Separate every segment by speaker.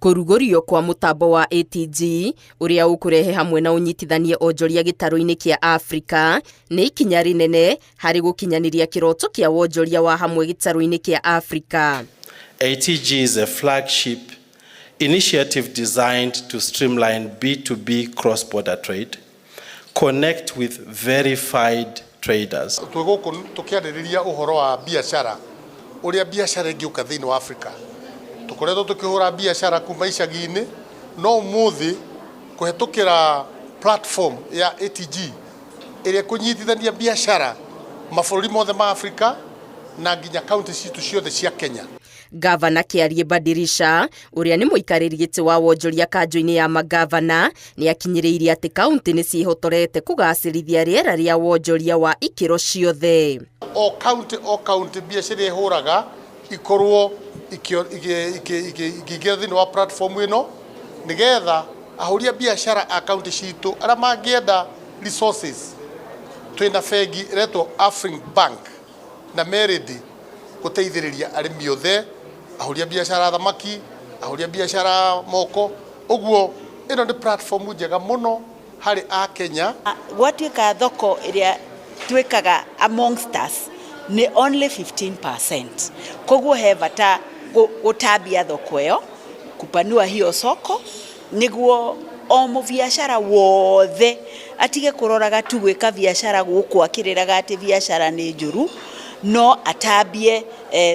Speaker 1: Kurugorio kwa mutambo wa ATG uria ukurehe hamwe na unyitithanie onjoria gitaro-ini kia Afrika ni ikinya rinene hari gukinyaniria kiroto kia wonjoria wa hamwe gitaro-ini kia Afrika.
Speaker 2: ATG is a flagship initiative designed to streamline B2B cross-border trade, connect with verified traders.
Speaker 3: Tuguku tukiaririria uhoro wa biashara uria biashara ingiuka thiini wa Afrika. Tukoretwo tukihura biashara kuma icagi-ini no umuthi kuhetukira platform ya ATG iria kunyitithania biashara mabũrũri mothe ma Afrika na nginya kaunti citu ciothe cia Kenya.
Speaker 1: Gavana Kiarie Badirisha uria ni muikariri giti wa wonjoria kanjo-ini ya magavana ni akinyiriirie ati kaunti ni ciihotorete kugacirithia riera ria wonjoria wa ikiro ciothe.
Speaker 3: O county biashara ihuraga ikorwo ikiingira thiini wa platform ino nigetha ahuria biashara a county citu aria mangienda resources twina bengi retwo Afreximbank na Meridi guteithiriria arimi othe ahuria biashara thamaki ahuria biashara moko uguo ino ni platform njega muno hari a Kenya.
Speaker 4: Gwatuika thoko iria twikaga amongst us ni only 15%. Koguo he bata gutambia thoko iyo kupanua hiyo soko niguo o mubiashara wothe atige kuroraga tu gwika biashara guku akiriraga ati biashara ni njuru no atambie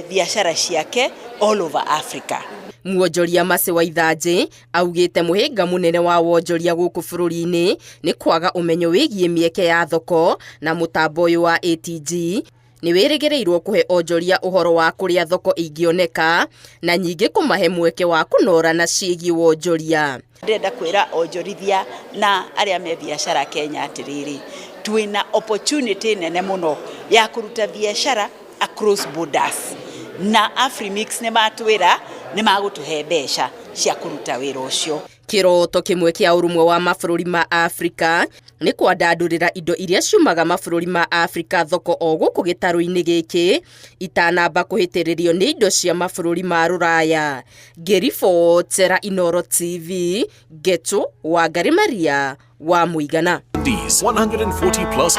Speaker 4: biashara ciake all over Africa.
Speaker 1: Muonjoria Mercy Waithanji augite muhinga munene wa wonjoria guku bururi-ini ni kwaga umenyo wigie mieke ya thoko na mutambo uyu wa ATG ni wirigirirwo kuhe onjoria uhoro wa kuria thoko ingioneka na nyingi kumahe mweke wa kunora na ciigi wonjoria.
Speaker 4: Ndenda kwira onjorithia na aria me biashara Kenya atiriri twina opportunity nene muno ya kuruta biashara across borders na Afrimix ne matwira ni magutuhe mbeca cia kuruta wira ucio.
Speaker 1: Kiroto kimwe kia urumwe wa mabũrũri ma Afrika ni kwandandurira indo iria ciumaga mabũrũri ma Afrika thoko o guku gitaro-ini giki itanamba kuhitiririo ni indo cia mabũrũri ma Ruraya. Ngiribotera Inooro TV, Getu Wangari Maria wa Muigana.
Speaker 5: These 140+